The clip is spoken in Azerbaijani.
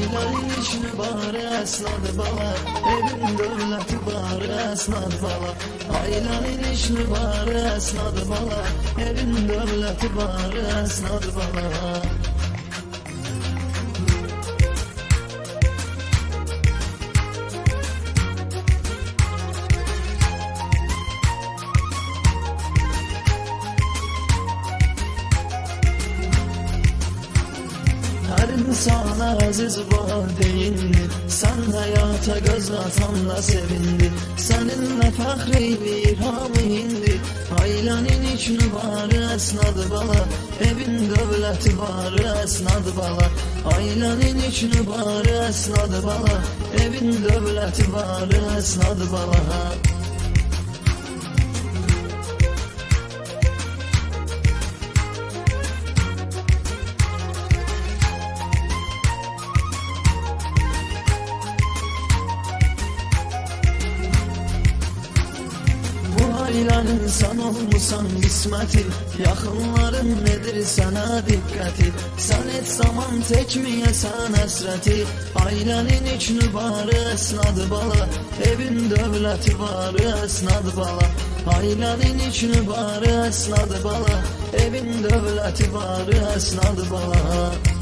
Ailənin işini barı əsnadı bala, evin dövləti barı əsnadı bala. Ailənin işini barı əsnadı bala, evin dövləti barı əsnadı bala. Her insana aziz valideyindir, sen hayata göz atanla sevindi. Seninle fəxr hamı indi, ailənin içini barı əsnadı bala, evin dövləti barı əsnadı bala. Ailənin içini barı əsnadı bala, evin dövləti barı əsnadı bala. Ailənin sən olmusan qisməti, yaxınların nedir sənə diqqəti. Sən heç zaman çəkməyəsən həsrəti, ailənin içini barı əsnadı bala, evin dövləti barı əsnadı bala. Ailənin içini barı əsnadı bala, evin dövləti barı əsnadı bala.